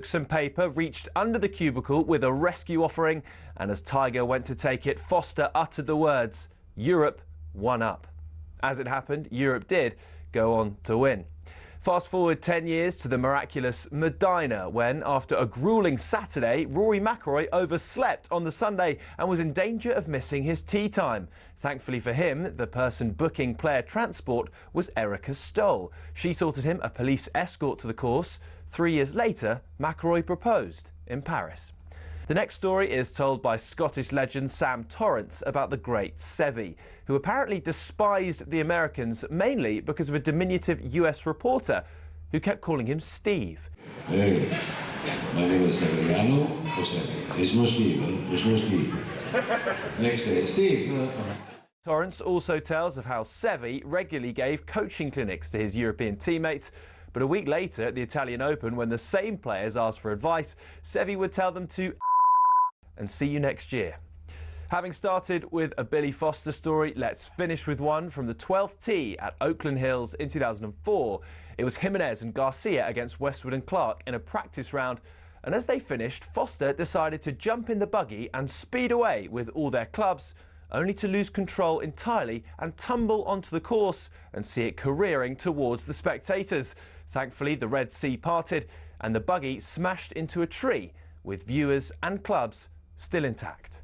Some paper reached under the cubicle with a rescue offering, and as Tiger went to take it, Foster uttered the words, "Europe, one up." As it happened, Europe did go on to win. Fast forward 10 years to the miraculous Medina, when, after a gruelling Saturday, Rory McIlroy overslept on the Sunday and was in danger of missing his tee time. Thankfully for him, the person booking player transport was Erica Stoll. She sorted him a police escort to the course. 3 years later, McIlroy proposed in Paris. The next story is told by Scottish legend Sam Torrance about the great Seve, who apparently despised the Americans mainly because of a diminutive US reporter who kept calling him Steve. Hey, my name is Severiano or Seve. It's no Steve, it's no Steve. Next day, Steve. Torrance also tells of how Seve regularly gave coaching clinics to his European teammates. But a week later at the Italian Open, when the same players asked for advice, Seve would tell them to and see you next year. Having started with a Billy Foster story, let's finish with one from the 12th tee at Oakland Hills in 2004. It was Jimenez and Garcia against Westwood and Clark in a practice round, and as they finished, Foster decided to jump in the buggy and speed away with all their clubs, only to lose control entirely and tumble onto the course and see it careering towards the spectators. Thankfully, the Red Sea parted and the buggy smashed into a tree, with viewers and clubs still intact.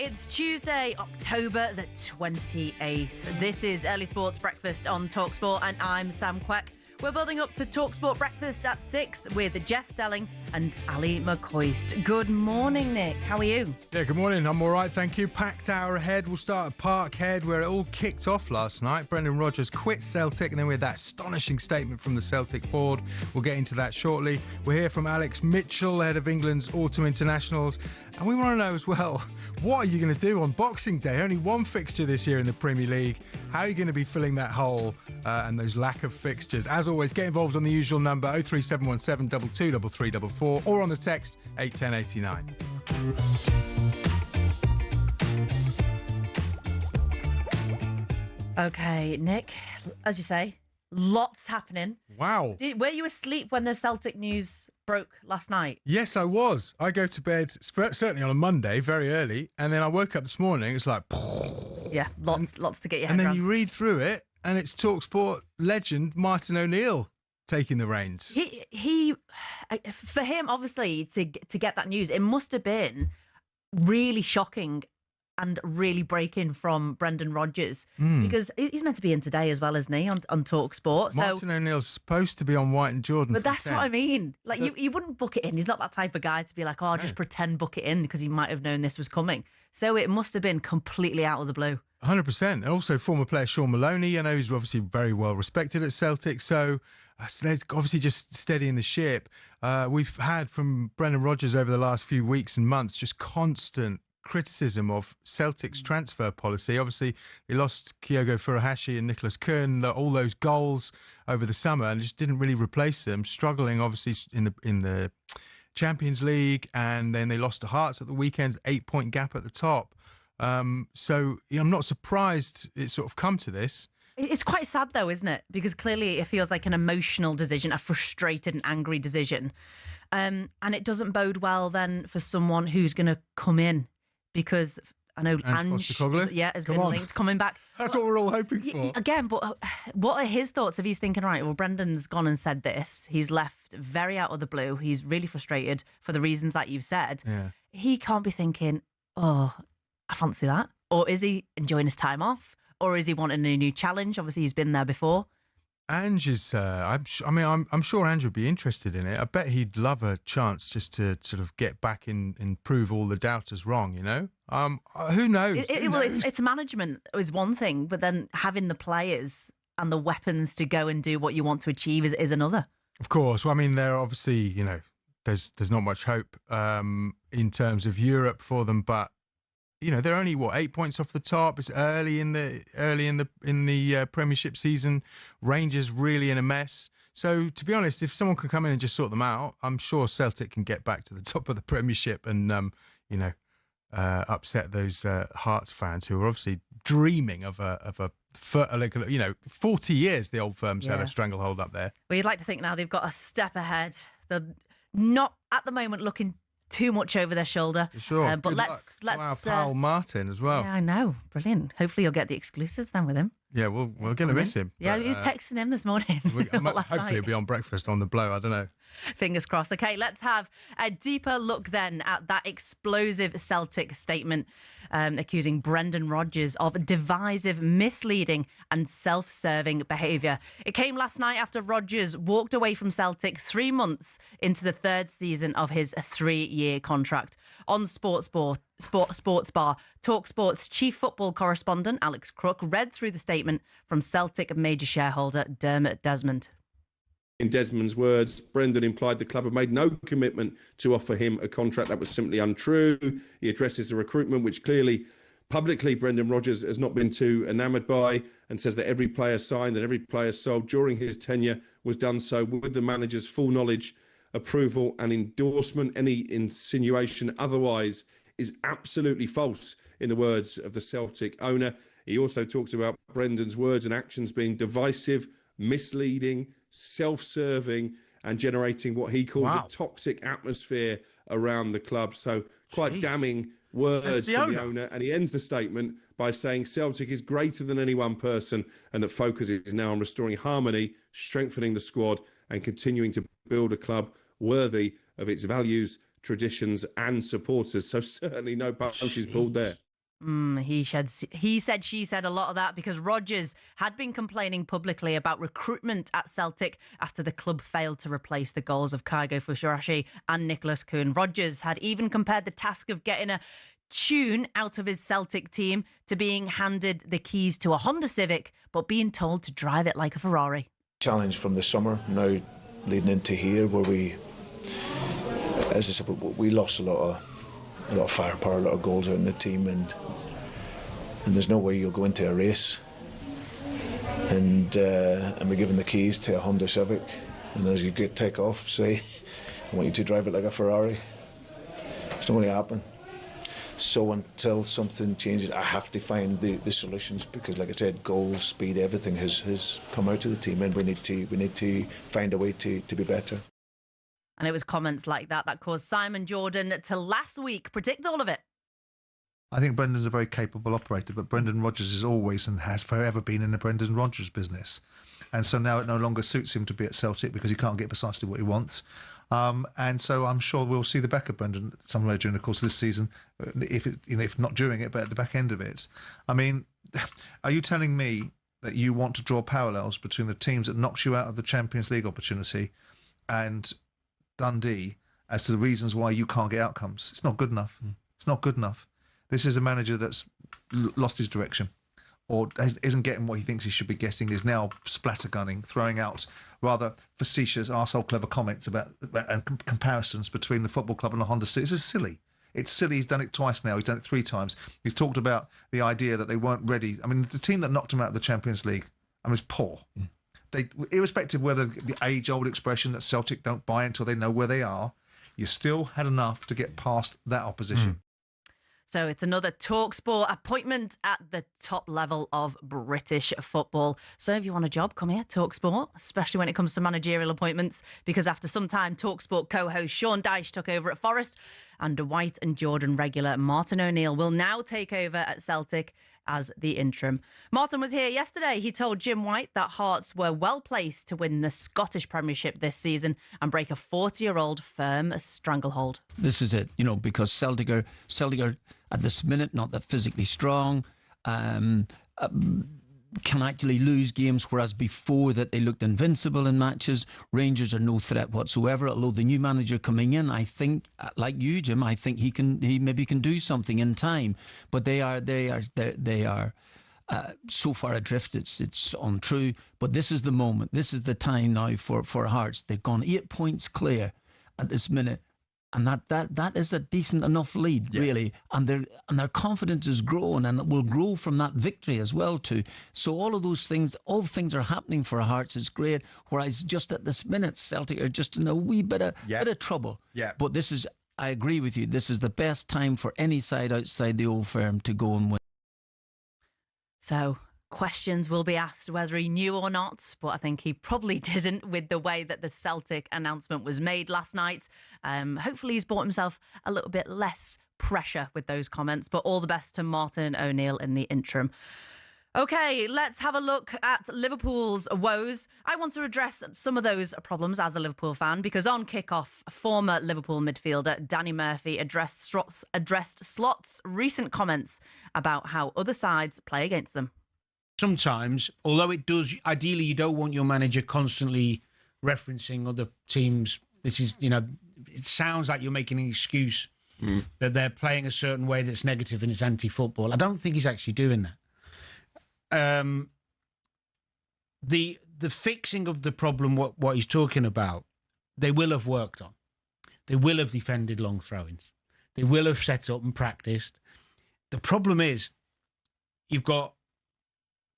It's Tuesday, October the 28th. This is Early Sports Breakfast on talkSPORT, and I'm Sam Quek. We're building up to talkSPORT Breakfast at 6 with Jess Stelling and Ali McCoist. Good morning, Nick. How are you? Yeah, good morning. I'm all right, thank you. Packed hour ahead. We'll start at Parkhead, where it all kicked off last night. Brendan Rodgers quit Celtic, and then we had that astonishing statement from the Celtic board. We'll get into that shortly. We'll hear from Alex Mitchell, head of England's Autumn Internationals. And we want to know as well, what are you going to do on Boxing Day? Only one fixture this year in the Premier League. How are you going to be filling that hole and those lack of fixtures? As always, get involved on the usual number 03717 223344 or on the text 81089. Okay, Nick, as you say, lots happening. Wow. Were you asleep when the Celtic news broke last night? Yes, I was. I go to bed, certainly on a Monday, very early, and then I woke up this morning, it's like... Yeah, lots to get your head around. And then around. you read through it, and it's talkSPORT legend Martin O'Neill taking the reins. He for him, obviously, to get that news, it must have been really shocking and really breaking from Brendan Rodgers, because he's meant to be in today as well, isn't he, on talkSPORT? Martin O'Neill's supposed to be on White and Jordan. But that's 10. What I mean. Like, you wouldn't book it in. He's not that type of guy to be like, oh, just pretend book it in, because he might have known this was coming. So it must have been completely out of the blue. 100%. And also former player Sean Maloney, I know he's obviously very well respected at Celtic, so they're obviously just steadying the ship. We've had from Brendan Rodgers over the last few weeks and months just constant criticism of Celtic's transfer policy. Obviously, they lost Kyogo Furuhashi and Nicholas Kern, all those goals over the summer, and just didn't really replace them. Struggling, obviously, in the Champions League, and then they lost to Hearts at the weekend, 8-point gap at the top. So I'm not surprised it's sort of come to this. It's quite sad, though, isn't it? Because clearly it feels like an emotional decision, a frustrated and angry decision. And it doesn't bode well then for someone who's going to come in, because I know Ange has been linked coming back. That's what we're all hoping for. Again, but what are his thoughts if he's thinking, right, well, Brendan's gone and said this. He's left very out of the blue. He's really frustrated for the reasons that you've said. Yeah. He can't be thinking, oh, I fancy that. Or is he enjoying his time off? Or is he wanting a new challenge? Obviously, he's been there before. Ange is, I'm sure Ange would be interested in it. I bet he'd love a chance just to sort of get back in and prove all the doubters wrong, you know? Who knows? It's management is one thing, but then having the players and the weapons to go and do what you want to achieve is another. Of course. Well, I mean, they're obviously, you know, there's not much hope in terms of Europe for them, but you know, they're only 8 points off the top. It's early in the Premiership season. Rangers really in a mess. So to be honest, if someone could come in and just sort them out, I'm sure Celtic can get back to the top of the Premiership and upset those Hearts fans who are obviously dreaming of a 40 years. The old firm's had a stranglehold up there. Well, you'd like to think now they've got a step ahead. They're not at the moment looking too much over their shoulder. Sure. But let's our pal Martin as well. Yeah, I know. Brilliant. Hopefully you'll get the exclusive then with him. Yeah, we're going to miss him. Yeah, he was texting him this morning. Hopefully he'll be on breakfast on the blow. I don't know. Fingers crossed. Okay, let's have a deeper look then at that explosive Celtic statement accusing Brendan Rodgers of divisive, misleading and self-serving behaviour. It came last night after Rodgers walked away from Celtic 3 months into the third season of his 3-year contract. On Sports Bar, talkSPORT's chief football correspondent Alex Crook read through the statement from Celtic major shareholder Dermot Desmond. In Desmond's words, Brendan implied the club had made no commitment to offer him a contract that was simply untrue. He addresses the recruitment, which clearly, publicly, Brendan Rodgers has not been too enamoured by, and says that every player signed and every player sold during his tenure was done so with the manager's full knowledge, approval and endorsement. Any insinuation otherwise is absolutely false, in the words of the Celtic owner. He also talks about Brendan's words and actions being divisive, misleading, self-serving and generating what he calls a toxic atmosphere around the club. So quite damning words from the owner. And he ends the statement by saying Celtic is greater than any one person and that focus is now on restoring harmony, strengthening the squad and continuing to build a club worthy of its values, traditions and supporters. So certainly no punches pulled there. He said, she said a lot of that because Rodgers had been complaining publicly about recruitment at Celtic after the club failed to replace the goals of Kaigo Fushirashi and Nicholas Kuhn. Rodgers had even compared the task of getting a tune out of his Celtic team to being handed the keys to a Honda Civic, but being told to drive it like a Ferrari. Challenge from the summer, now leading into here, where we, as I said, we lost a lot of firepower, a lot of goals out in the team, and there's no way you'll go into a race and be given the keys to a Honda Civic, and as you take off, say, I want you to drive it like a Ferrari. It's not going to happen. So until something changes, I have to find the solutions, because, like I said, goals, speed, everything has come out of the team, and we need to find a way to be better. And it was comments like that caused Simon Jordan to last week predict all of it. I think Brendan's a very capable operator, but Brendan Rodgers is always and has forever been in the Brendan Rodgers business. And so now it no longer suits him to be at Celtic because he can't get precisely what he wants. And so I'm sure we'll see the back of Brendan somewhere during the course of this season, if not during it, but at the back end of it. I mean, are you telling me that you want to draw parallels between the teams that knocked you out of the Champions League opportunity and Dundee as to the reasons why you can't get outcomes? It's not good enough. It's not good enough. This is a manager that's lost his direction or isn't getting what he thinks he should be getting, is now splattergunning, throwing out rather facetious, arsehole clever comments about and comparisons between the football club and the Honda City. This is silly. It's silly. He's done it twice now. He's done it 3 times. He's talked about the idea that they weren't ready. I mean, the team that knocked him out of the Champions League, was poor. They, irrespective of whether the age-old expression that Celtic don't buy until they know where they are, you still had enough to get past that opposition. So it's another talkSPORT appointment at the top level of British football. So if you want a job, come here, talkSPORT, especially when it comes to managerial appointments, because after some time, talkSPORT co-host Sean Dyche took over at Forest, and White and Jordan regular Martin O'Neill will now take over at Celtic as the interim. Martin was here yesterday. He told Jim White that Hearts were well placed to win the Scottish Premiership this season and break a 40-year-old firm stranglehold. This is it, because Celtic are at this minute not that physically strong, can actually lose games, whereas before that they looked invincible in matches. Rangers are no threat whatsoever, although the new manager coming in, I think, like you, Jim, I think he maybe can do something in time, but they are so far adrift, it's untrue. But this is the moment, this is the time now for Hearts. They've gone 8 points clear at this minute, and that is a decent enough lead, really. And their confidence is growing, and it will grow from that victory as well too. So all things are happening for Hearts. It's great. Whereas just at this minute, Celtic are just in a wee bit of trouble. Yeah. But I agree with you. This is the best time for any side outside the Old Firm to go and win. So questions will be asked whether he knew or not, but I think he probably didn't with the way that the Celtic announcement was made last night. Hopefully he's bought himself a little bit less pressure with those comments, but all the best to Martin O'Neill in the interim. Okay, let's have a look at Liverpool's woes. I want to address some of those problems as a Liverpool fan, because on kick-off, former Liverpool midfielder Danny Murphy addressed Slot's recent comments about how other sides play against them. Sometimes, although it does, ideally you don't want your manager constantly referencing other teams. This is, it sounds like you're making an excuse that they're playing a certain way that's negative and it's anti-football. I don't think he's actually doing that. The fixing of the problem, what he's talking about, they will have worked on. They will have defended long throw-ins. They will have set up and practiced. The problem is, you've got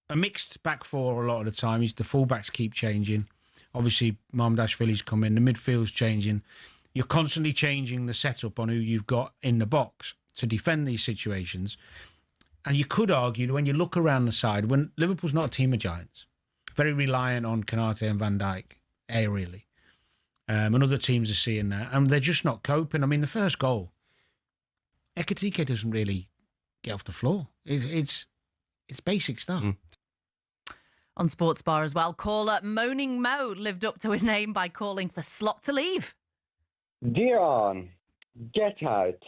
a mixed back four a lot of the time. The fullbacks keep changing. Obviously, Mamdashvili's come in. The midfield's changing. You're constantly changing the setup on who you've got in the box to defend these situations. And you could argue that when you look around the side, when Liverpool's not a team of giants, very reliant on Konate and Van Dijk aerially, and other teams are seeing that, and they're just not coping. I mean, the first goal, Ekitike doesn't really get off the floor. It's basic stuff. On Sports Bar as well, caller Moaning Mo lived up to his name by calling for Slot to leave. Dion, get out.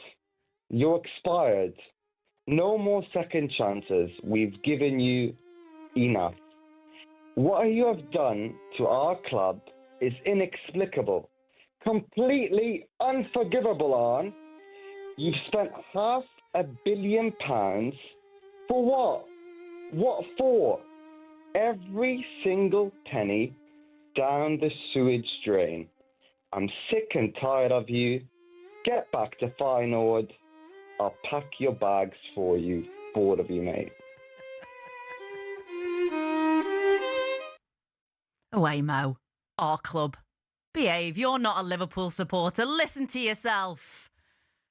You're expired. No more second chances. We've given you enough. What you have done to our club is inexplicable. Completely unforgivable, Arne. You've spent £500 million for what? What for? Every single penny down the sewage drain. I'm sick and tired of you. Get back to Feyenoord. I'll pack your bags for you. Bored of you, mate. Away, Mo. Our club. Behave. You're not a Liverpool supporter. Listen to yourself.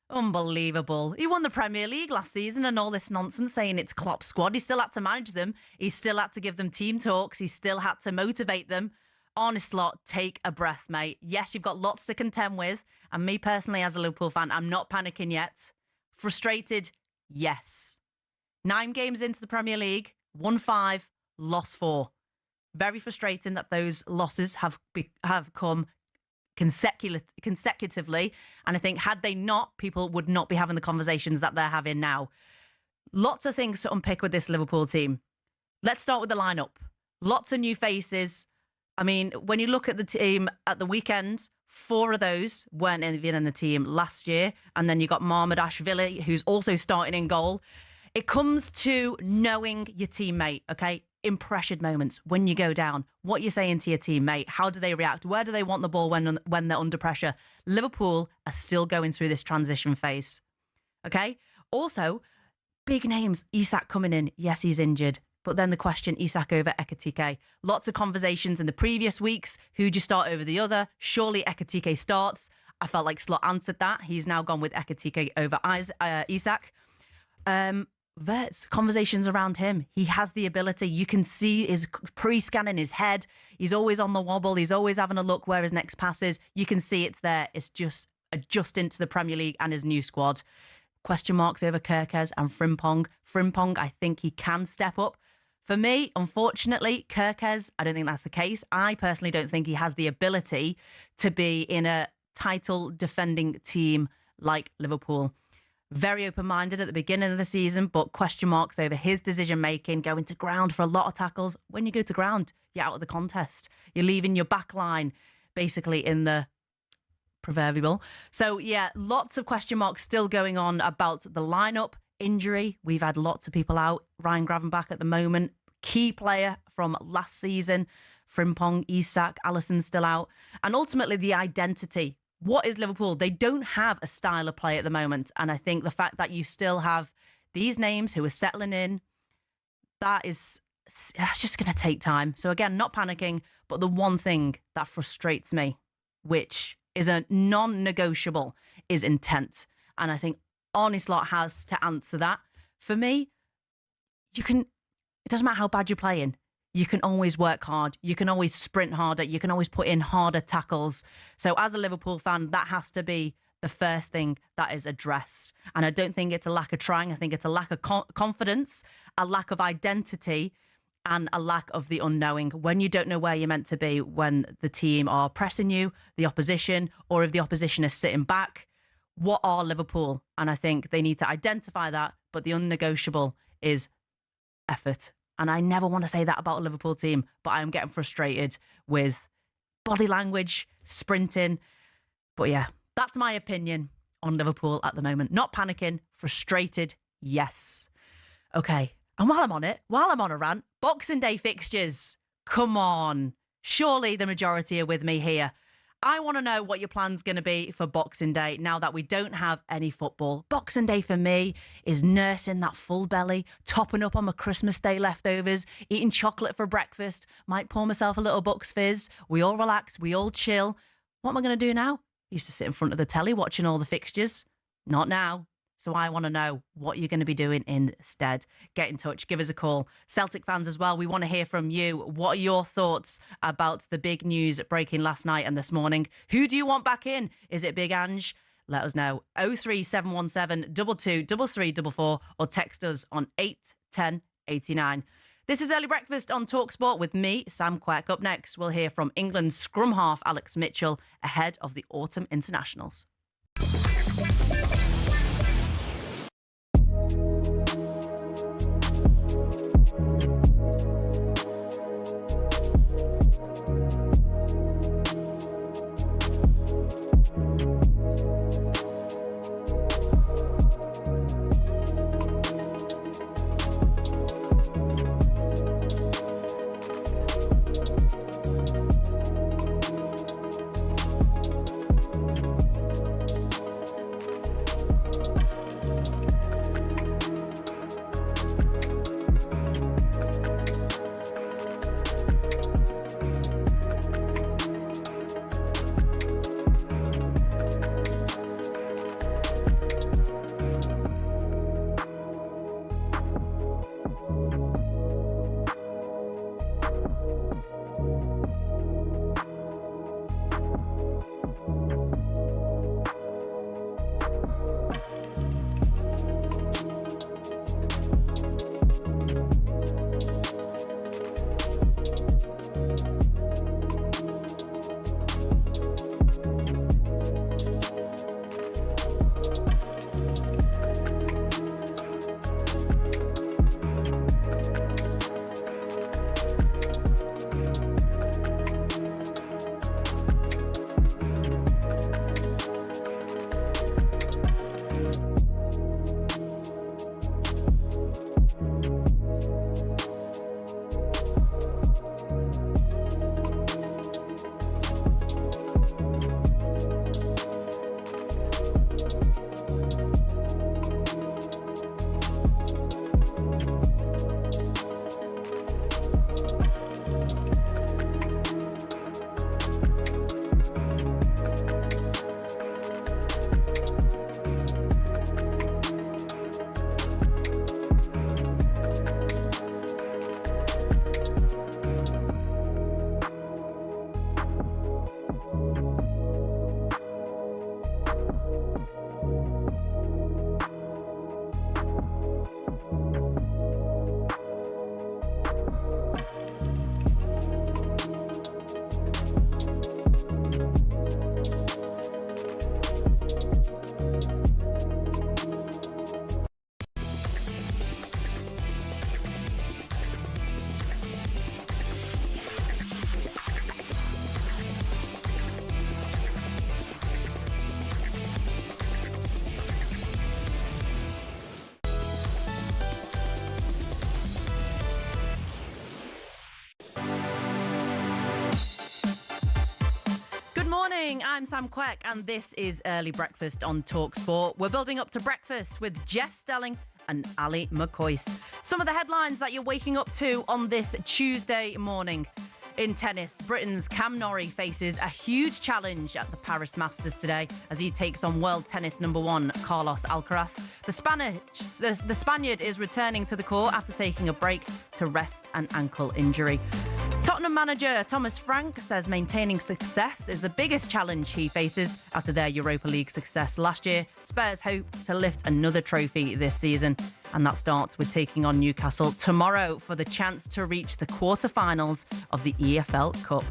Unbelievable. He won the Premier League last season and all this nonsense saying it's Klopp's squad. He still had to manage them. He still had to give them team talks. He still had to motivate them. Honest Slot, take a breath, mate. Yes, you've got lots to contend with. And me personally, as a Liverpool fan, I'm not panicking yet. Frustrated? Yes. 9 games into the Premier League, won 5, lost 4. Very frustrating that those losses have come consecutively, and I think had they not, people would not be having the conversations that they're having now. Lots of things to unpick with this Liverpool team. Let's start with the lineup. Lots of new faces. I mean, when you look at the team at the weekend, 4 of those weren't even in the team last year, and then you got Mamdashvili, who's also starting in goal. It comes to knowing your teammate, okay? In pressured moments, when you go down, what you're saying to your teammate, how do they react? Where do they want the ball when they're under pressure? Liverpool are still going through this transition phase, okay? Also, big names, Isak coming in. Yes, he's injured. But then the question, Isak over Ekitike. Lots of conversations in the previous weeks. Who'd you start over the other? Surely Ekitike starts. I felt like Slot answered that. He's now gone with Ekitike over Isak. Verts, conversations around him. He has the ability. You can see his pre-scanning his head. He's always on the wobble. He's always having a look where his next pass is. You can see it's there. It's just adjusting to the Premier League and his new squad. Question marks over Kerkez and Frimpong. Frimpong, I think he can step up. For me, unfortunately, Kerkez, I don't think that's the case. I personally don't think he has the ability to be in a title-defending team like Liverpool. Very open-minded at the beginning of the season, but question marks over his decision-making, going to ground for a lot of tackles. When you go to ground, you're out of the contest. You're leaving your back line basically in the proverbial. So, yeah, lots of question marks still going on about the lineup. Injury, we've had lots of people out. Ryan Gravenbach at the moment, key player from last season. Frimpong, Isak, Alisson still out. And ultimately, the identity. What is Liverpool? They don't have a style of play at the moment. And I think the fact that you still have these names who are settling in, that's just going to take time. So again, not panicking, but the one thing that frustrates me, which is a non-negotiable, is intent. And I think Arne Slot has to answer that. For me, it doesn't matter how bad you're playing. You can always work hard. You can always sprint harder. You can always put in harder tackles. So as a Liverpool fan, that has to be the first thing that is addressed. And I don't think it's a lack of trying. I think it's a lack of confidence, a lack of identity, and a lack of the unknowing. When you don't know where you're meant to be, when the team are pressing you, the opposition, or if the opposition is sitting back, what are Liverpool? And I think they need to identify that. But the unnegotiable is effort. And I never want to say that about a Liverpool team, but I am getting frustrated with body language, sprinting. But yeah, that's my opinion on Liverpool at the moment. Not panicking, frustrated, yes. Okay, and while I'm on a rant, Boxing Day fixtures. Come on. Surely the majority are with me here. I want to know what your plan's going to be for Boxing Day now that we don't have any football. Boxing Day for me is nursing that full belly, topping up on my Christmas Day leftovers, eating chocolate for breakfast, might pour myself a little Bucks Fizz. We all relax, we all chill. What am I going to do now? I used to sit in front of the telly watching all the fixtures. Not now. So I want to know what you're going to be doing instead. Get in touch. Give us a call. Celtic fans as well, we want to hear from you. What are your thoughts about the big news breaking last night and this morning? Who do you want back in? Is it Big Ange? Let us know. 03717 223344 or text us on 81089. This is Early Breakfast on talkSPORT with me, Sam Quek. Up next, we'll hear from England's scrum half Alex Mitchell ahead of the autumn internationals. I'm Sam Quek, and this is Early Breakfast on talkSPORT. We're building up to breakfast with Jeff Stelling and Ali McCoist. Some of the headlines that you're waking up to on this Tuesday morning. In tennis, Britain's Cam Norrie faces a huge challenge at the Paris Masters today as he takes on world tennis #1 Carlos Alcaraz. The Spaniard is returning to the court after taking a break to rest an ankle injury. Tottenham manager Thomas Frank says maintaining success is the biggest challenge he faces after their Europa League success last year. Spurs hope to lift another trophy this season, and that starts with taking on Newcastle tomorrow for the chance to reach the quarter-finals of the EFL Cup.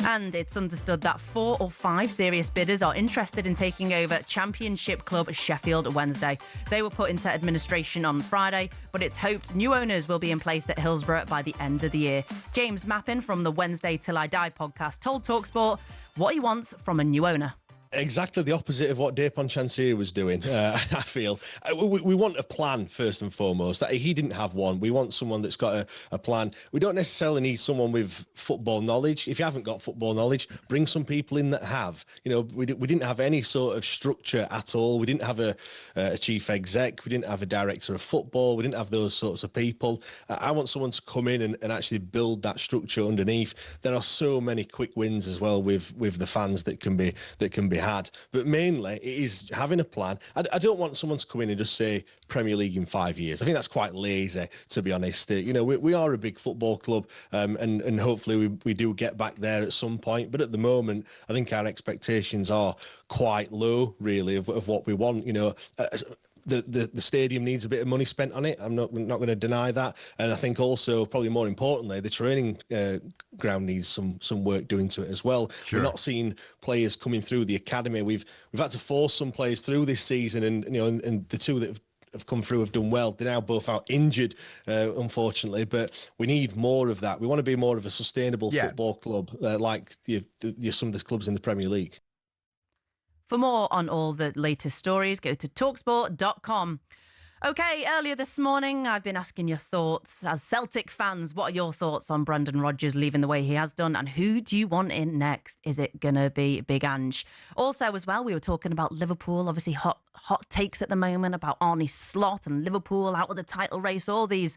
And it's understood that 4 or 5 serious bidders are interested in taking over Championship club Sheffield Wednesday. They were put into administration on Friday, but it's hoped new owners will be in place at Hillsborough by the end of the year. James Mappin from the Wednesday Till I Die podcast told talkSPORT what he wants from a new owner. Exactly the opposite of what Depon Chansiri was doing, I feel. We want a plan, first and foremost. He didn't have one. We want someone that's got a plan. We don't necessarily need someone with football knowledge. If you haven't got football knowledge, bring some people in that have. You know, we didn't have any sort of structure at all. We didn't have a chief exec. We didn't have a director of football. We didn't have those sorts of people. I want someone to come in and actually build that structure underneath. There are so many quick wins as well with the fans that can be had, but mainly it is having a plan. I don't want someone to come in and just say Premier League in 5 years. I think that's quite lazy, to be honest. You know, we are a big football club, and hopefully we do get back there at some point. But at the moment, I think our expectations are quite low, really, of what we want. You know. The stadium needs a bit of money spent on it. I'm not going to deny that, and I think also probably more importantly, the training ground needs some work doing to it as well. Sure. We're not seeing players coming through the academy. We've had to force some players through this season, and you know, and the two that have come through have done well. They're now both out injured, unfortunately, but we need more of that. We want to be more of a sustainable football club, like some of the clubs in the Premier League. For more on all the latest stories, go to talksport.com. Okay, earlier this morning, I've been asking your thoughts. As Celtic fans, what are your thoughts on Brendan Rodgers leaving the way he has done? And who do you want in next? Is it going to be Big Ange? Also, as well, we were talking about Liverpool. Obviously, hot takes at the moment about Arne Slot and Liverpool out of the title race. All these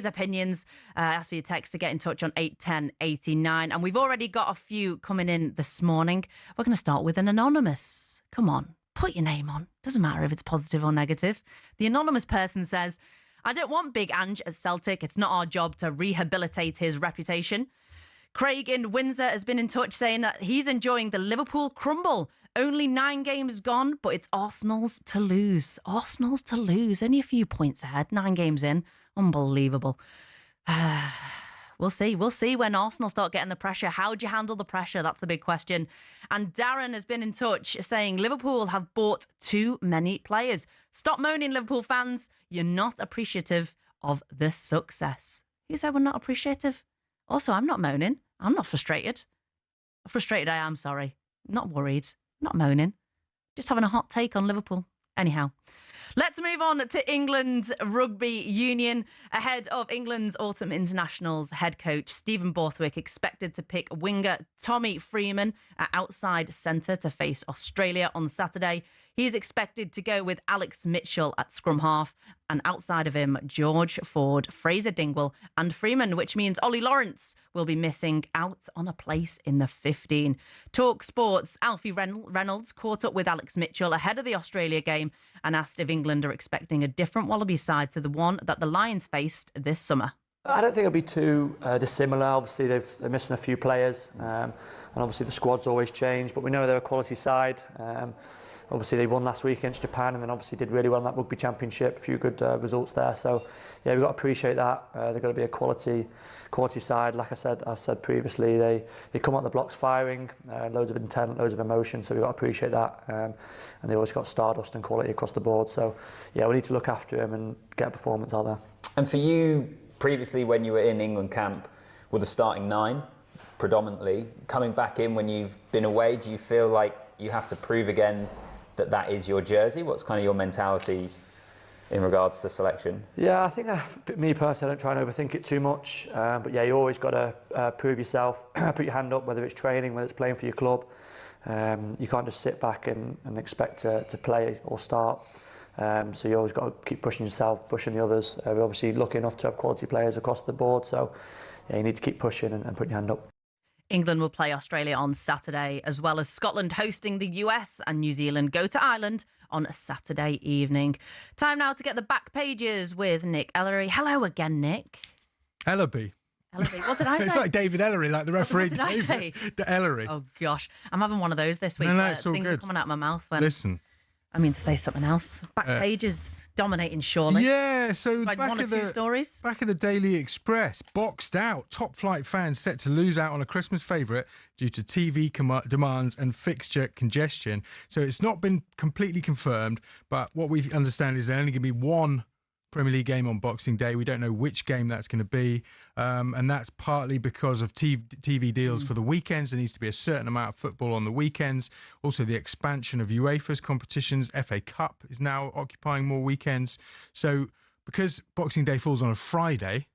opinions. Ask for your text to get in touch on 81089. And we've already got a few coming in this morning. We're going to start with an anonymous. Come on. Put your name on. Doesn't matter if it's positive or negative. The anonymous person says, I don't want Big Ange at Celtic. It's not our job to rehabilitate his reputation. Craig in Windsor has been in touch saying that he's enjoying the Liverpool crumble. Only 9 games gone, but it's Arsenal's to lose. Arsenal's to lose. Only a few points ahead. 9 games in. Unbelievable. We'll see. We'll see when Arsenal start getting the pressure. How do you handle the pressure? That's the big question. And Darren has been in touch saying Liverpool have bought too many players. Stop moaning, Liverpool fans. You're not appreciative of the success. You said we're not appreciative? Also, I'm not moaning. I'm not frustrated. Frustrated I am, sorry. Not worried. Not moaning. Just having a hot take on Liverpool. Anyhow. Let's move on to England Rugby Union. Ahead of England's Autumn Internationals, head coach Stephen Borthwick expected to pick winger Tommy Freeman at outside centre to face Australia on Saturday. He's expected to go with Alex Mitchell at scrum half, and outside of him, George Ford, Fraser Dingwall and Freeman, which means Ollie Lawrence will be missing out on a place in the 15. talkSPORT's Alfie Reynolds caught up with Alex Mitchell ahead of the Australia game and asked if England are expecting a different Wallaby side to the one that the Lions faced this summer. I don't think it'll be too dissimilar. Obviously, they're missing a few players, and obviously the squad's always changed, but we know they're a quality side. Obviously, they won last week against Japan, and then obviously did really well in that rugby championship. A few good results there. So, yeah, we've got to appreciate that. They've got to be a quality side. Like I said previously, they come out the blocks firing, loads of intent, loads of emotion. So we've got to appreciate that. And they've always got stardust and quality across the board. So, yeah, we need to look after him and get a performance out there. And for you, previously when you were in England camp, with the starting 9 predominantly, coming back in when you've been away, do you feel like you have to prove again that is your jersey? What's kind of your mentality in regards to selection? Yeah, I think me personally, I don't try and overthink it too much. But yeah, you always got to prove yourself, put your hand up, whether it's training, whether it's playing for your club. You can't just sit back and expect to play or start. So you always got to keep pushing yourself, pushing the others. We're obviously lucky enough to have quality players across the board, so yeah, you need to keep pushing and putting your hand up. England will play Australia on Saturday, as well as Scotland hosting the US, and New Zealand go to Ireland on a Saturday evening. Time now to get the back pages with Nick Ellery. Hello again, Nick. Ellerby. Ellery. What did I say? It's like David Ellery, like the referee. What did I say? Ellery. Oh, gosh. I'm having one of those this week. No, where it's all things good. are coming out of my mouth when Listen. I mean to say something else. Back pages dominating, surely. Yeah, so Like one or two stories. Back of the Daily Express, boxed out. Top flight fans set to lose out on a Christmas favourite due to TV demands and fixture congestion. So it's not been completely confirmed, but what we understand is there's only going to be one Premier League game on Boxing Day. We don't know which game that's going to be, and that's partly because of TV deals for the weekends. There needs to be a certain amount of football on the weekends. Also, the expansion of UEFA's competitions. FA Cup is now occupying more weekends. So because Boxing Day falls on a Friday,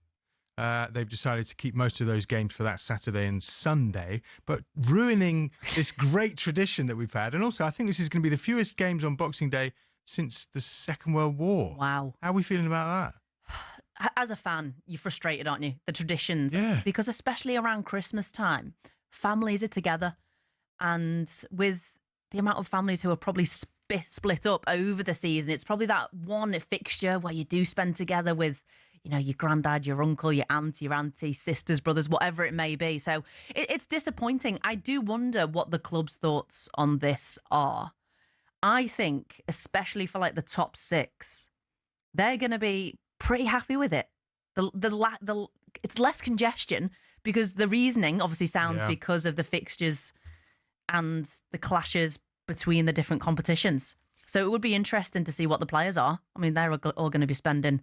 they've decided to keep most of those games for that Saturday and Sunday, but ruining this great tradition that we've had. And also, I think this is going to be the fewest games on Boxing Day since the Second World War. Wow. How are we feeling about that? As a fan, you're frustrated, aren't you? The traditions. Yeah. Because especially around Christmas time, families are together. And with the amount of families who are probably split up over the season, it's probably that one fixture where you do spend together with, you know, your granddad, your uncle, your auntie, sisters, brothers, whatever it may be. So it's disappointing. I do wonder what the club's thoughts on this are. I think, especially for like the top six, they're going to be pretty happy with it. It's less congestion because the reasoning obviously sounds because of the fixtures and the clashes between the different competitions. So it would be interesting to see what the players are. I mean, they're all going to be spending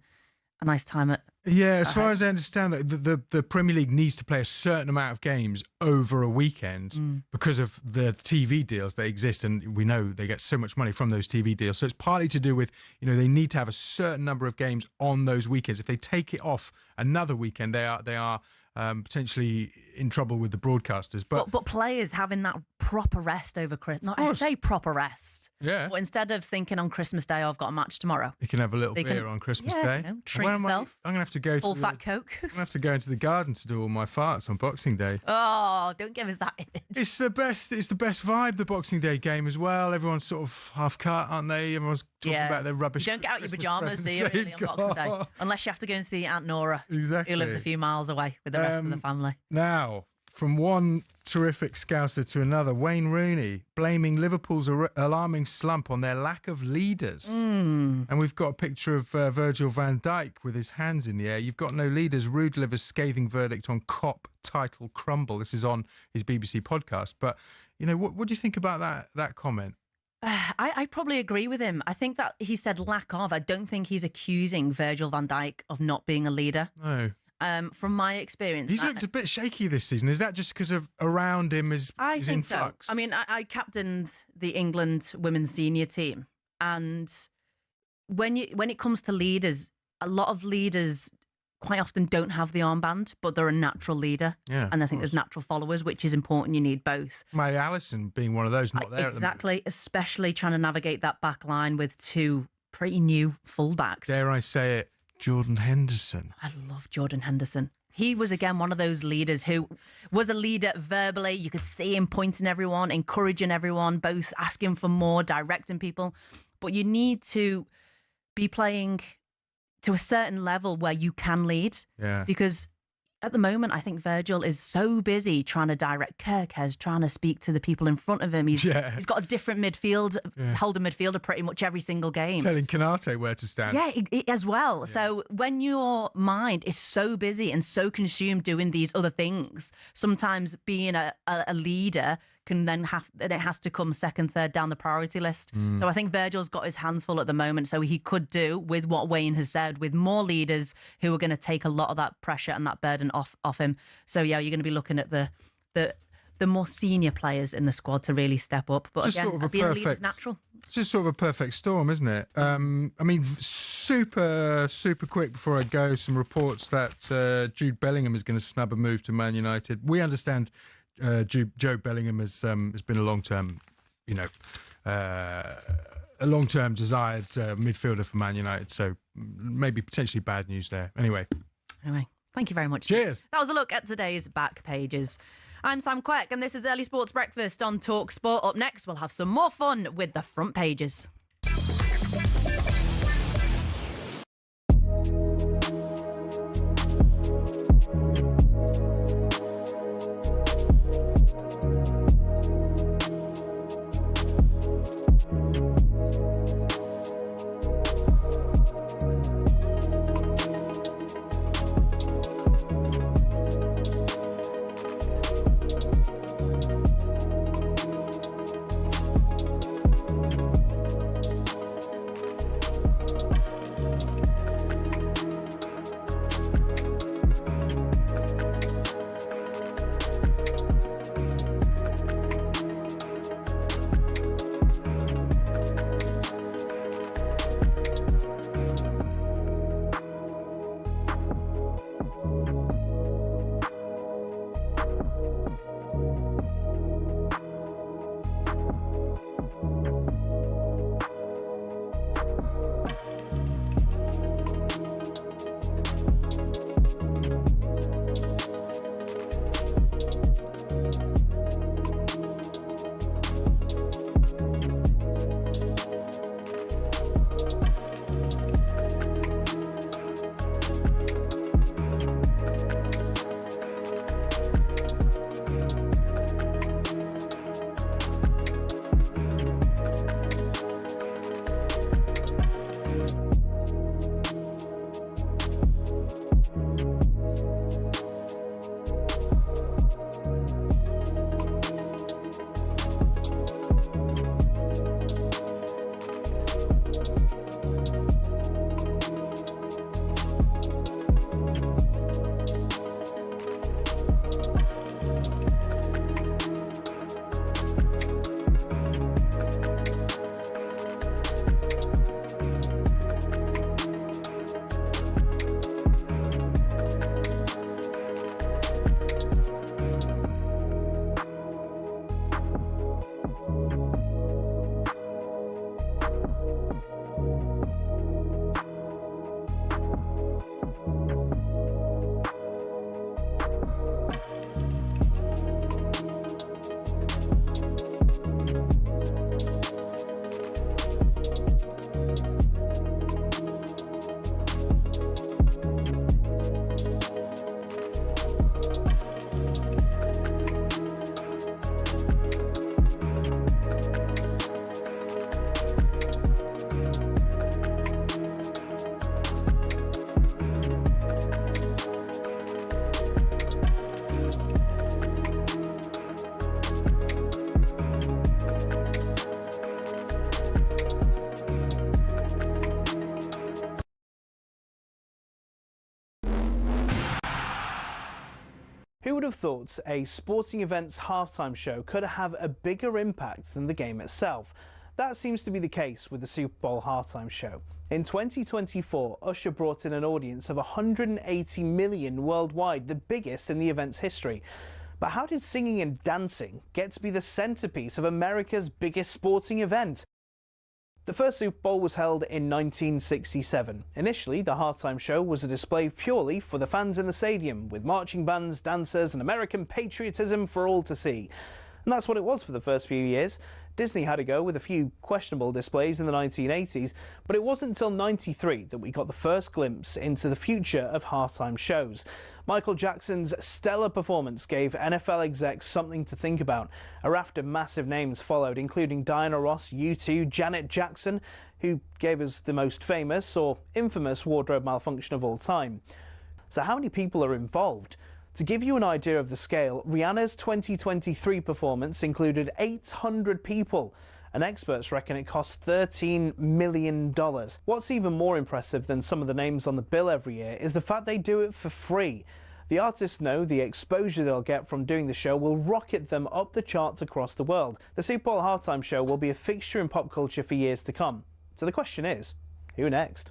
a nice time at. Yeah, as far as I understand, the Premier League needs to play a certain amount of games over a weekend because of the TV deals that exist, and we know they get so much money from those TV deals. So it's partly to do with, you know, they need to have a certain number of games on those weekends. If they take it off another weekend, they are potentially in trouble with the broadcasters. But players having that proper rest over Christmas. I say proper rest. Yeah. But instead of thinking on Christmas Day, I've got a match tomorrow. You can have a little beer on Christmas Day. You know, treat yourself. I'm going to have to go full fat Coke. I'm going to have to go into the garden to do all my farts on Boxing Day. Oh, don't give us that image. It's the best vibe, the Boxing Day game as well. Everyone's sort of half cut, aren't they? Everyone's talking about their rubbish. You don't get out your pyjamas, do you, really, on Boxing Day? Unless you have to go and see Aunt Nora, exactly, who lives a few miles away with the rest of the family. Now, from one terrific Scouser to another, Wayne Rooney blaming Liverpool's alarming slump on their lack of leaders. And we've got a picture of Virgil van Dijk with his hands in the air. You've got no leaders. Rude delivers scathing verdict on Kop title crumble. This is on his BBC podcast. But, you know, what do you think about that comment? I probably agree with him. I think that he said lack of. I don't think he's accusing Virgil van Dijk of not being a leader. No. From my experience, he's looked a bit shaky this season. Is that just because of around him is influx? So. I mean, I captained the England women's senior team, and when it comes to leaders, a lot of leaders quite often don't have the armband, but they're a natural leader. Yeah, and I think there's natural followers, which is important. You need both. May Allison being one of those, not there exactly, at the moment. Especially trying to navigate that back line with two pretty new fullbacks. Dare I say it? Jordan Henderson. I love Jordan Henderson. He was, again, one of those leaders who was a leader verbally. You could see him pointing everyone, encouraging everyone, both asking for more, directing people. But you need to be playing to a certain level where you can lead. Yeah. Because at the moment, I think Virgil is so busy trying to direct Kirkes, trying to speak to the people in front of him. He's got a different holding midfielder pretty much every single game. Telling Kanate where to stand. Yeah, as well. Yeah. So when your mind is so busy and so consumed doing these other things, sometimes being a leader can then it has to come second, third down the priority list. So I think Virgil's got his hands full at the moment. So he could do with what Wayne has said, with more leaders who are going to take a lot of that pressure and that burden off him. So yeah, you're going to be looking at the more senior players in the squad to really step up. But just again, sort of being a leader is natural. It's just sort of a perfect storm, isn't it? I mean, super quick before I go, some reports that Jude Bellingham is going to snub a move to Man United. We understand Joe Bellingham has been a long-term, a long-term desired midfielder for Man United. So maybe potentially bad news there. Anyway, thank you very much. Cheers. That was a look at today's back pages. I'm Sam Quek, and this is Early Sports Breakfast on talkSPORT. Up next, we'll have some more fun with the front pages. Who would have thought a sporting event's halftime show could have a bigger impact than the game itself? That seems to be the case with the Super Bowl halftime show. In 2024, Usher brought in an audience of 180 million worldwide, the biggest in the event's history. But how did singing and dancing get to be the centerpiece of America's biggest sporting event? The first Super Bowl was held in 1967. Initially, the halftime show was a display purely for the fans in the stadium, with marching bands, dancers, and American patriotism for all to see. And that's what it was for the first few years. Disney had a go with a few questionable displays in the 1980s, but it wasn't until '93 that we got the first glimpse into the future of halftime shows. Michael Jackson's stellar performance gave NFL execs something to think about. A raft of massive names followed, including Diana Ross, U2, Janet Jackson, who gave us the most famous or infamous wardrobe malfunction of all time. So how many people are involved? To give you an idea of the scale, Rihanna's 2023 performance included 800 people, and experts reckon it cost $13 million. What's even more impressive than some of the names on the bill every year is the fact they do it for free. The artists know the exposure they'll get from doing the show will rocket them up the charts across the world. The Super Bowl halftime show will be a fixture in pop culture for years to come. So the question is, who next?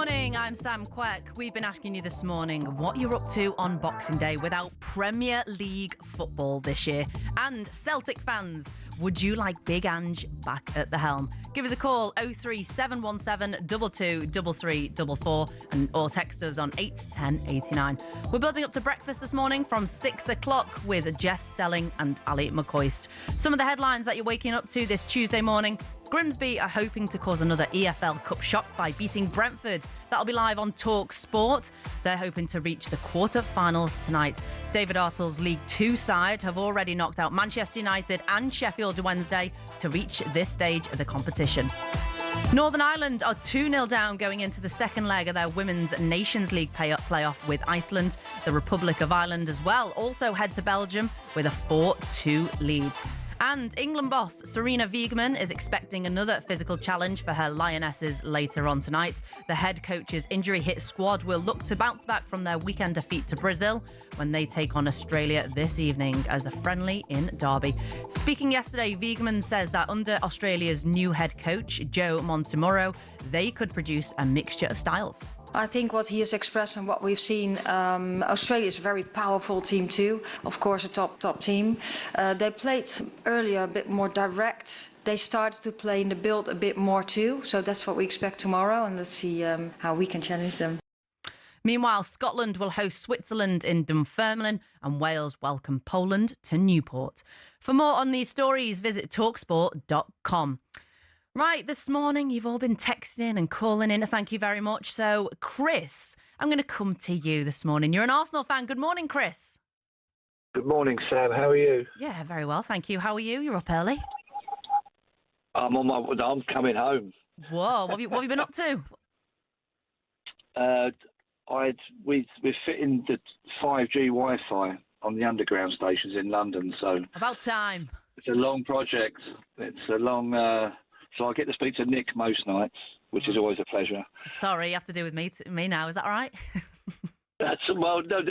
Morning, I'm Sam Quek. We've been asking you this morning what you're up to on Boxing Day without Premier League football this year. And Celtic fans, would you like Big Ange back at the helm? Give us a call 03717 223344 or text us on 81089. We're building up to breakfast this morning from 6 o'clock with Jeff Stelling and Ali McCoist. Some of the headlines that you're waking up to this Tuesday morning. Grimsby are hoping to cause another EFL Cup shock by beating Brentford. That'll be live on talkSPORT. They're hoping to reach the quarter-finals tonight. David Artle's League Two side have already knocked out Manchester United and Sheffield Wednesday to reach this stage of the competition. Northern Ireland are 2-0 down going into the second leg of their Women's Nations League playoff with Iceland. The Republic of Ireland as well also head to Belgium with a 4-2 lead. And England boss Serena Wiegman is expecting another physical challenge for her Lionesses later on tonight. The head coach's injury-hit squad will look to bounce back from their weekend defeat to Brazil when they take on Australia this evening as a friendly in Derby. Speaking yesterday, Wiegman says that under Australia's new head coach, Joe Montemurro, they could produce a mixture of styles. I think what he has expressed and what we've seen, Australia is a very powerful team too. Of course, a top team. They played earlier a bit more direct. They started to play in the build a bit more too. So that's what we expect tomorrow, and let's see how we can challenge them. Meanwhile, Scotland will host Switzerland in Dunfermline and Wales welcome Poland to Newport. For more on these stories, visit talksport.com. Right, this morning you've all been texting and calling in. Thank you very much. So, Chris, I'm going to come to you this morning. You're an Arsenal fan. Good morning, Chris. Good morning, Sam. How are you? Yeah, very well, thank you. How are you? You're up early. I'm coming home. Whoa, what have you been up to? We're fitting the 5G Wi-Fi on the underground stations in London, so About time. it's a long project. It's a long. So I get to speak to Nick most nights, which is always a pleasure. Sorry, you have to do with me now. Is that all right? Well, no,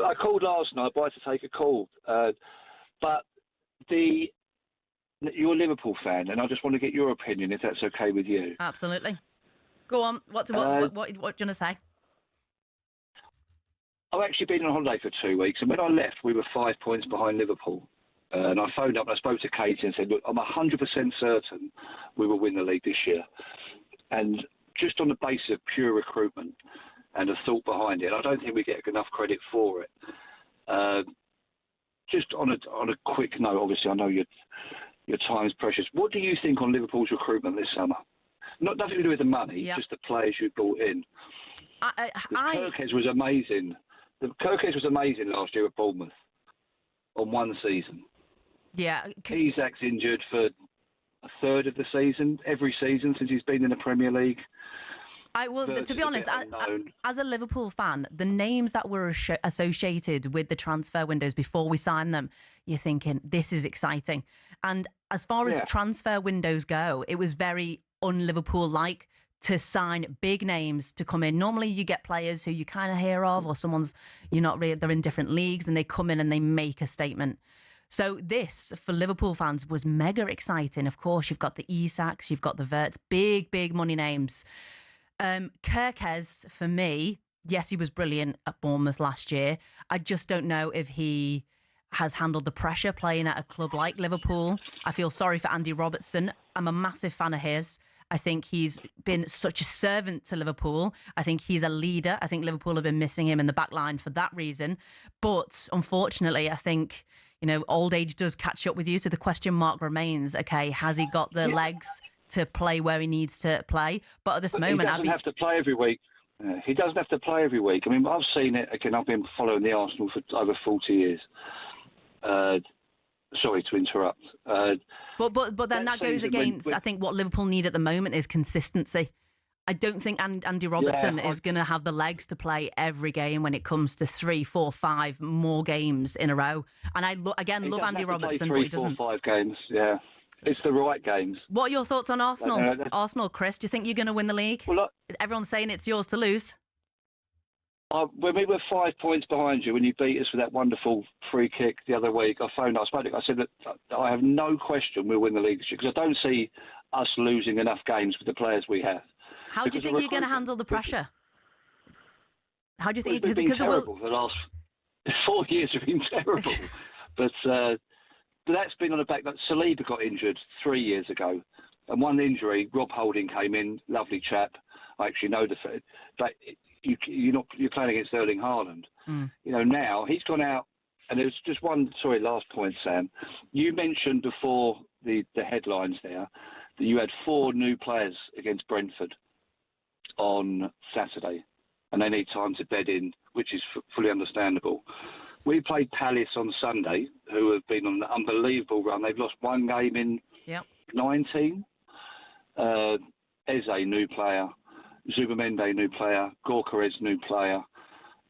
I called last night, but I had to take a call. But you're a Liverpool fan, and I just want to get your opinion, if that's okay with you. Absolutely. Go on. What do you want to say? I've actually been on holiday for 2 weeks, and when I left, we were 5 points behind Liverpool. And I phoned up and I spoke to Katie and said, look, I'm 100% certain we will win the league this year. And just on the basis of pure recruitment and the thought behind it, I don't think we get enough credit for it. Just on a quick note, obviously, I know your time is precious. What do you think on Liverpool's recruitment this summer? Nothing to do with the money, just the players you brought in. Kirkes was amazing. Kirkes was amazing last year at Bournemouth on one season. Yeah. Isak's injured for a third of the season, every season since he's been in the Premier League. To be honest, as a Liverpool fan, the names that were associated with the transfer windows before we signed them, you're thinking, this is exciting. And as far as transfer windows go, it was very un-Liverpool-like to sign big names to come in. Normally you get players who you kind of hear of, or they're in different leagues and they come in and they make a statement. So this, for Liverpool fans, was mega exciting. Of course, you've got the Isaks, you've got the Verts, big money names. Kirkes, for me, yes, he was brilliant at Bournemouth last year. I just don't know if he has handled the pressure playing at a club like Liverpool. I feel sorry for Andy Robertson. I'm a massive fan of his. I think he's been such a servant to Liverpool. I think he's a leader. I think Liverpool have been missing him in the back line for that reason. But unfortunately, I think, old age does catch up with you. So the question mark remains, okay, has he got the legs to play where he needs to play? But at this moment, he doesn't have to play every week. He doesn't have to play every week. I mean, I've seen it again. I've been following the Arsenal for over 40 years. Sorry to interrupt. But then that goes against, I think, what Liverpool need at the moment is consistency. I don't think Andy Robertson is going to have the legs to play every game when it comes to 3, 4, 5 more games in a row. And I love Andy Robertson, but he doesn't. 3, 4, 5 games, yeah. It's the right games. What are your thoughts on Arsenal? Arsenal, Chris, do you think you're going to win the league? Well, everyone's saying it's yours to lose. When we were 5 points behind you, when you beat us with that wonderful free kick the other week, I phoned up, I said that I have no question we'll win the league this year, because I don't see us losing enough games with the players we have. How do you think you're going to handle the pressure? How do you think? It's been terrible for the last 4 years. Have been terrible, but that's been on the back that Saliba got injured 3 years ago, and one injury. Rob Holding came in, lovely chap. I actually know but you're playing against Erling Haaland. You know, now he's gone out, and there's just one. Sorry, last point, Sam. You mentioned before the headlines there that you had 4 new players against Brentford on Saturday, and they need time to bed in, which is fully understandable. We played Palace on Sunday, who have been on an unbelievable run. They've lost 1 game in 19. Eze, new player. Zubimende, new player. Gorkarez, new player.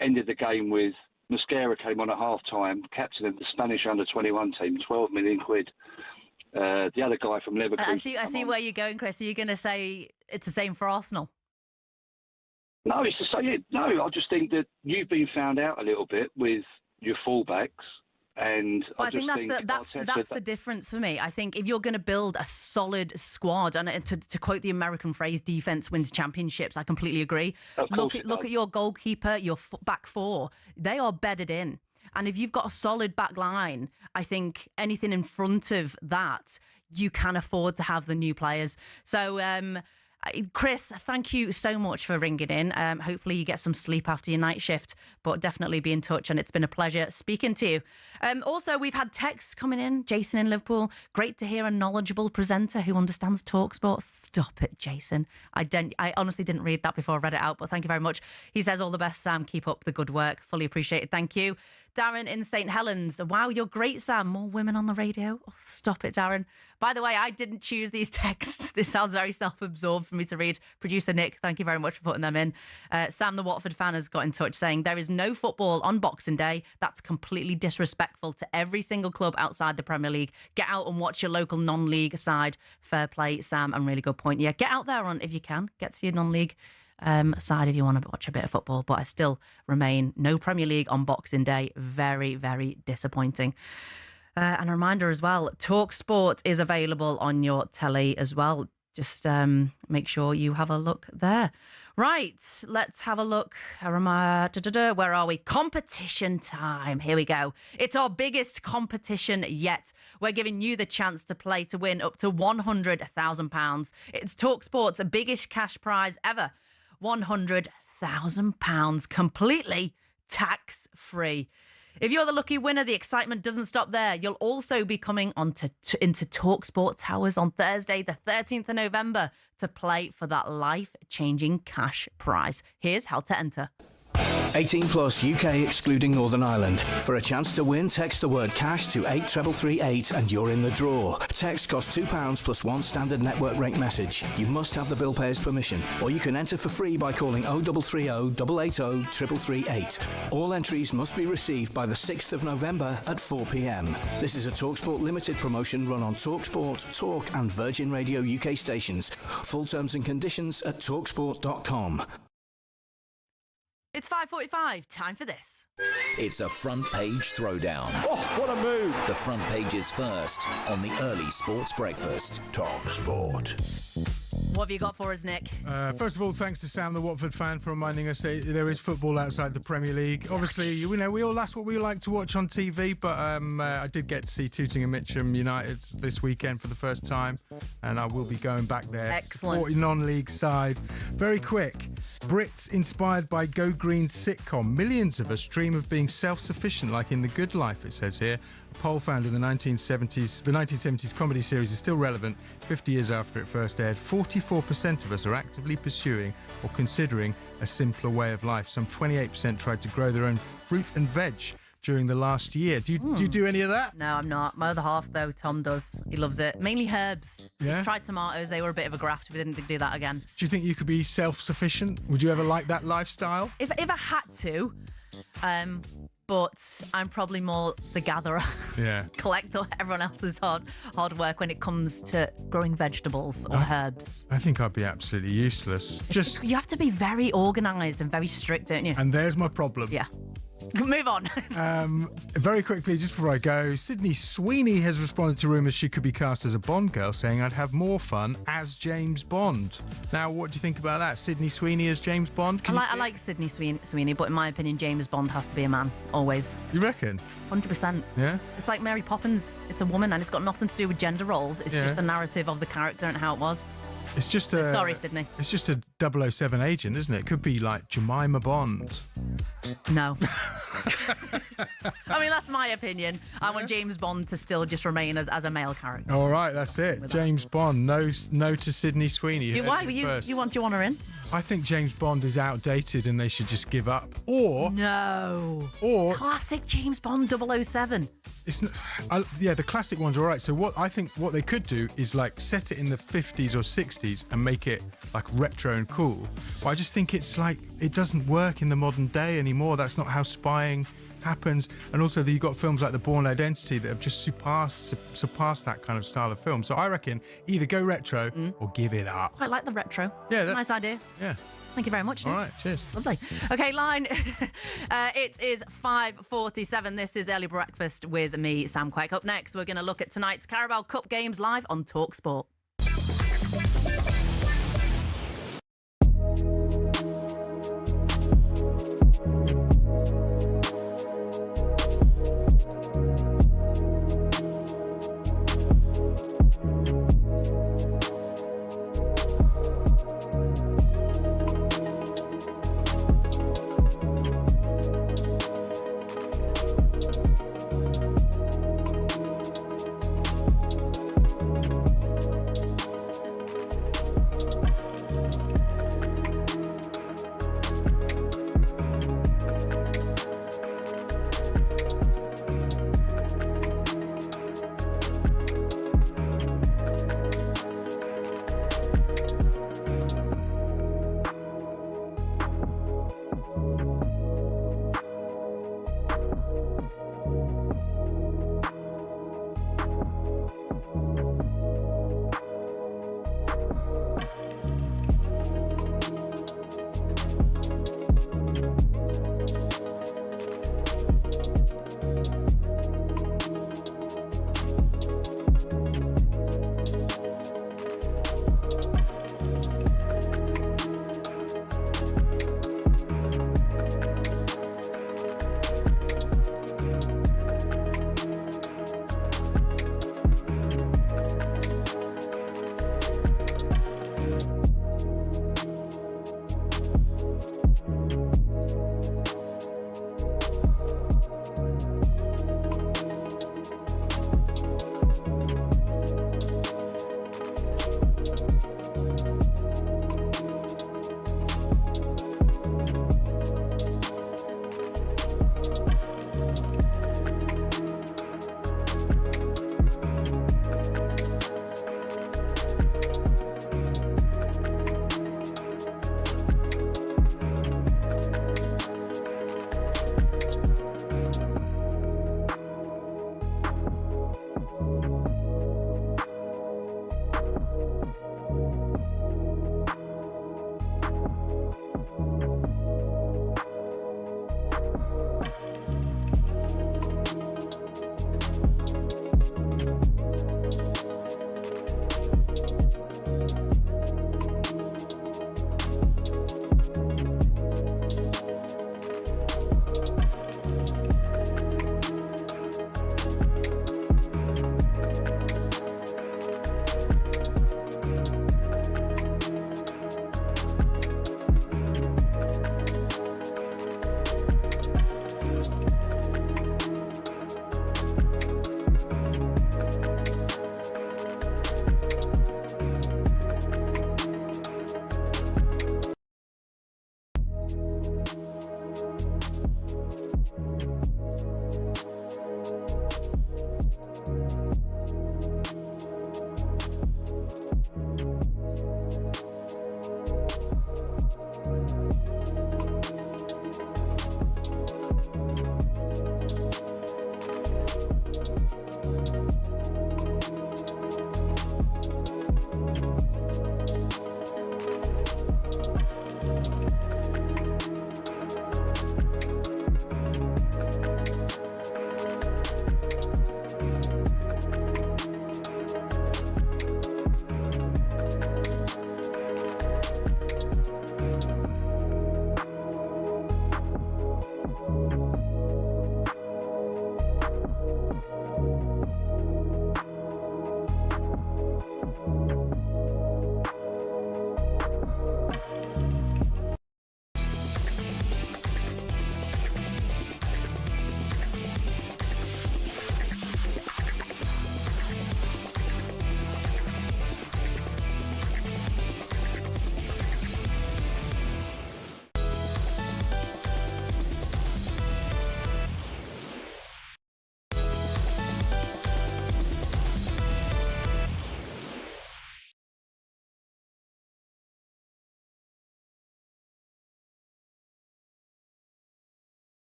Ended the game with Mosquera came on at half-time, captain of the Spanish under-21 team, 12 million quid. The other guy from Liverpool. I see where you're going, Chris. Are you going to say it's the same for Arsenal? No, it's the same. No, I just think that you've been found out a little bit with your fullbacks. And I think that's the difference for me. I think if you're going to build a solid squad, and to quote the American phrase, defense wins championships, I completely agree. Look at your goalkeeper, your back 4. They are bedded in. And if you've got a solid back line, I think anything in front of that, you can afford to have the new players. So, Chris, thank you so much for ringing in. Hopefully you get some sleep after your night shift, but definitely be in touch, and it's been a pleasure speaking to you. Also, we've had texts coming in. Jason in Liverpool, great to hear a knowledgeable presenter who understands talkSPORT. Stop it, Jason. I honestly didn't read that before I read it out, but thank you very much. He says, all the best, Sam. Keep up the good work. Fully appreciated. Thank you. Darren in St. Helens. Wow, you're great, Sam. More women on the radio. Oh, stop it, Darren. By the way, I didn't choose these texts. This sounds very self-absorbed for me to read. Producer Nick, thank you very much for putting them in. Sam, the Watford fan, has got in touch saying, there is no football on Boxing Day. That's completely disrespectful to every single club outside the Premier League. Get out and watch your local non-league side. Fair play, Sam, and really good point. Yeah, get out there if you can. Get to your non-league side if you want to watch a bit of football, but I still remain no Premier League on Boxing Day. Very, very disappointing. And a reminder as well, talkSPORT is available on your telly as well. Just make sure you have a look there. Right, let's have a look. Where are we? Competition time. Here we go. It's our biggest competition yet. We're giving you the chance to play to win up to £100,000. It's talkSPORT's biggest cash prize ever. £100,000 completely tax-free. If you're the lucky winner, the excitement doesn't stop there. You'll also be coming into talkSPORT Towers on Thursday, the 13th of November, to play for that life-changing cash prize. Here's how to enter. 18 plus UK excluding Northern Ireland. For a chance to win, text the word cash to 83338 and you're in the draw. Text costs £2 plus 1 standard network rate message. You must have the bill payer's permission, or you can enter for free by calling 0330 880 3338. All entries must be received by the 6th of November at 4 p.m. This is a TalkSPORT limited promotion run on TalkSPORT, Talk and Virgin Radio UK stations. Full terms and conditions at talksport.com. It's 5:45. Time for this. It's a front page throwdown. Oh, what a move! The front page is first on the early sports breakfast. talkSPORT. What have you got for us, Nick? First of all, thanks to Sam, the Watford fan, for reminding us that there is football outside the Premier League. Obviously, that's what we like to watch on TV, but I did get to see Tooting and Mitcham United this weekend for the first time, and I will be going back there. Excellent. Supporting non-league side. Very quick. Brits inspired by Go Green sitcom. Millions of us dream of being self-sufficient, like in The Good Life, it says here. A poll found in the 1970s comedy series is still relevant 50 years after it first aired. 44% of us are actively pursuing or considering a simpler way of life. Some 28% tried to grow their own fruit and veg during the last year. Do you do any of that? No, I'm not. My other half, though, Tom does. He loves it. Mainly herbs. Yeah? He's tried tomatoes. They were a bit of a graft. We didn't do that again. Do you think you could be self-sufficient? Would you ever like that lifestyle? If I had to, but I'm probably more the gatherer. Yeah. Collect everyone else's hard work when it comes to growing vegetables or herbs. I think I'd be absolutely useless. You have to be very organised and very strict, don't you? And there's my problem. Yeah. Move on. Very quickly, just before I go, Sydney Sweeney has responded to rumours she could be cast as a Bond girl, saying, "I'd have more fun as James Bond." Now, what do you think about that? Sydney Sweeney as James Bond? I like Sydney Sweeney, but in my opinion, James Bond has to be a man, always. You reckon? 100%. Yeah? It's like Mary Poppins. It's a woman, and it's got nothing to do with gender roles. It's just the narrative of the character and how it was. It's just sorry, Sydney. It's just a 007 agent, isn't it? It could be like Jemima Bond. No. I mean, that's my opinion. I want James Bond to still just remain as a male character. All right, that's it. James Bond. No to Sydney Sweeney. Why? You want her in? I think James Bond is outdated and they should just give up. Or classic James Bond 007. It's not, the classic ones are all right. So what they could do is like set it in the 50s or 60s and make it like retro and cool. But I just think it's like it doesn't work in the modern day anymore. That's not how spying happens. And also you've got films like The Bourne Identity that have just surpassed that kind of style of film. So I reckon either go retro or give it up. Quite like the retro. Yeah, it's a nice idea. Yeah. Thank you very much. All right, cheers. Lovely. Okay, line. It is 5:47. This is Early Breakfast with me, Sam Quek. Up next, we're going to look at tonight's Carabao Cup games live on talkSPORT.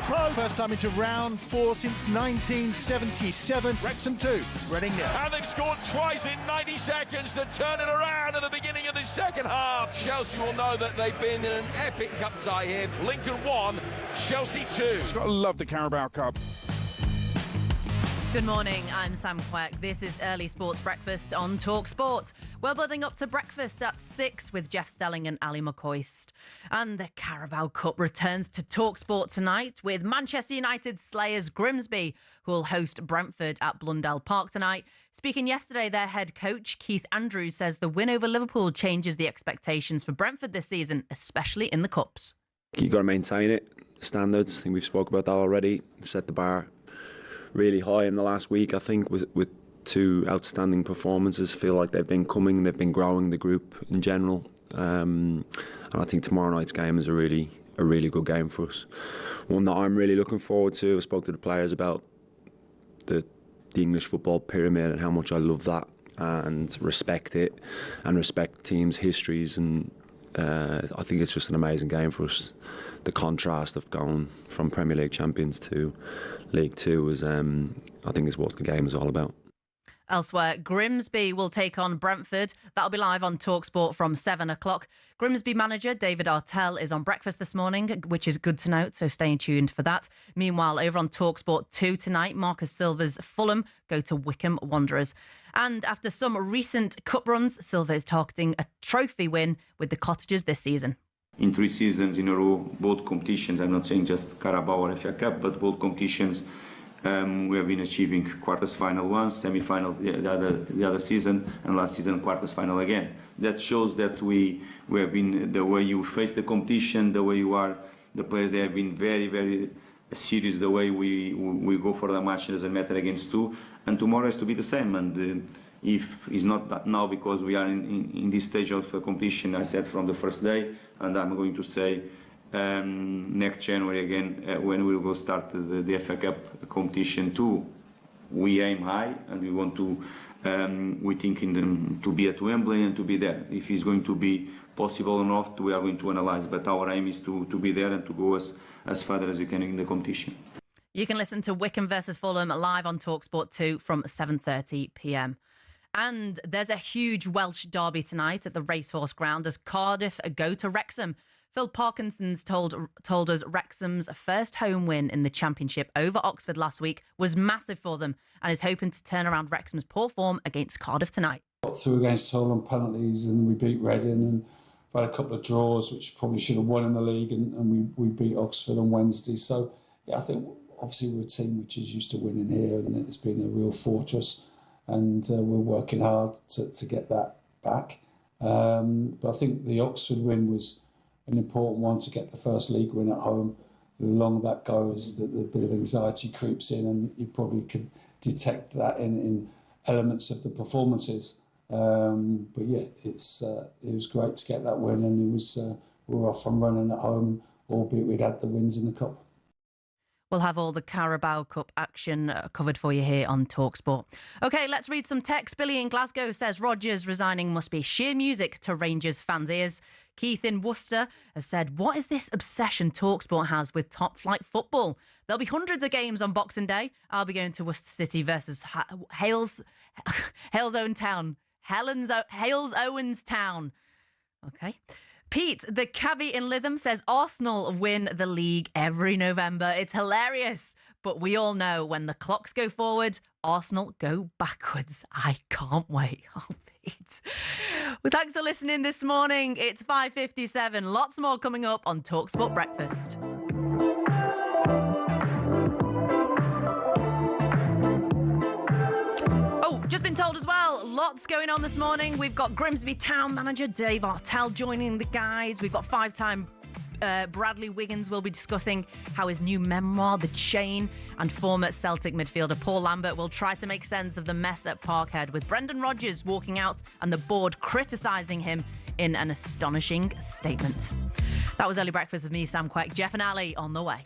Pro. First time into round 4 since 1977. Wrexham 2, Reading 0. And they've scored twice in 90 seconds to turn it around at the beginning of the second half. Chelsea will know that they've been in an epic cup tie here. Lincoln 1, Chelsea 2. Just got to love the Carabao Cup. Good morning, I'm Sam Quek. This is Early Sports Breakfast on talkSPORT. We're building up to breakfast at 6 with Jeff Stelling and Ali McCoist. And the Carabao Cup returns to talkSPORT tonight with Manchester United slayers Grimsby, who will host Brentford at Blundell Park tonight. Speaking yesterday, their head coach, Keith Andrews, says the win over Liverpool changes the expectations for Brentford this season, especially in the Cups. You've got to maintain it, standards. I think we've spoke about that already. We've set the bar really high in the last week, I think, with two outstanding performances. Feel like they've been growing the group in general. And I think tomorrow night's game is a really good game for us. One that I'm really looking forward to. I spoke to the players about the English football pyramid and how much I love that and respect it and respect teams' histories. And I think it's just an amazing game for us. The contrast of going from Premier League champions to League Two is, I think, is what the game is all about. Elsewhere, Grimsby will take on Brentford. That'll be live on talkSPORT from 7 o'clock. Grimsby manager David Artell is on breakfast this morning, which is good to note, so stay tuned for that. Meanwhile, over on talkSPORT 2 tonight, Marcus Silva's Fulham go to Wycombe Wanderers. And after some recent cup runs, Silva is targeting a trophy win with the Cottagers this season. In 3 seasons in a row, both competitions, I'm not saying just Carabao or FA Cup, but both competitions, we have been achieving quarters final once, semi-finals the other season, and last season quarters final again. That shows that we have been, the way you face the competition, the way you are, the players, they have been very, very serious, the way we go for the match. It doesn't matter against two, and tomorrow has to be the same. And if it's not that now, because we are in this stage of competition, I said from the first day, and I'm going to say next January again, when we will go start the FA Cup competition too. We aim high, and we want to, we think to be at Wembley and to be there. If it's going to be possible or not, we are going to analyse, but our aim is to be there and to go as far as we can in the competition. You can listen to Wycombe versus Fulham live on talkSPORT 2 from 7:30 p.m. And there's a huge Welsh derby tonight at the Racehorse Ground as Cardiff go to Wrexham. Phil Parkinson's told us Wrexham's first home win in the Championship over Oxford last week was massive for them and is hoping to turn around Wrexham's poor form against Cardiff tonight. Got through against Hull on penalties and we beat Reading, and we had a couple of draws which probably should have won in the league, and we beat Oxford on Wednesday. So yeah, I think obviously we're a team which is used to winning here, and it's been a real fortress, and we're working hard to get that back. But I think the Oxford win was an important one to get the first league win at home. The longer that goes, the bit of anxiety creeps in, and you probably could detect that in elements of the performances. But yeah, it was great to get that win, and we were off and running at home, albeit we'd had the wins in the cup. We'll have all the Carabao Cup action covered for you here on talkSPORT. OK, let's read some text. Billy in Glasgow says Rodgers resigning must be sheer music to Rangers fans' ears. Keith in Worcester has said, what is this obsession talkSPORT has with top-flight football? There'll be hundreds of games on Boxing Day. I'll be going to Worcester City versus Hales Owen Town. Hales Owens Town. OK. Pete, the cabbie in Lytham, says Arsenal win the league every November. It's hilarious. But we all know when the clocks go forward, Arsenal go backwards. I can't wait. Oh, Pete. Well, thanks for listening this morning. It's 5:57. Lots more coming up on talkSPORT Breakfast. Just been told as well, lots going on this morning. We've got Grimsby Town manager Dave Artell joining the guys. We've got five-time Bradley Wiggins will be discussing how his new memoir, The Chain, and former Celtic midfielder Paul Lambert will try to make sense of the mess at Parkhead, with Brendan Rodgers walking out and the board criticising him in an astonishing statement. That was Early Breakfast with me, Sam Quek. Jeff and Ali on the way.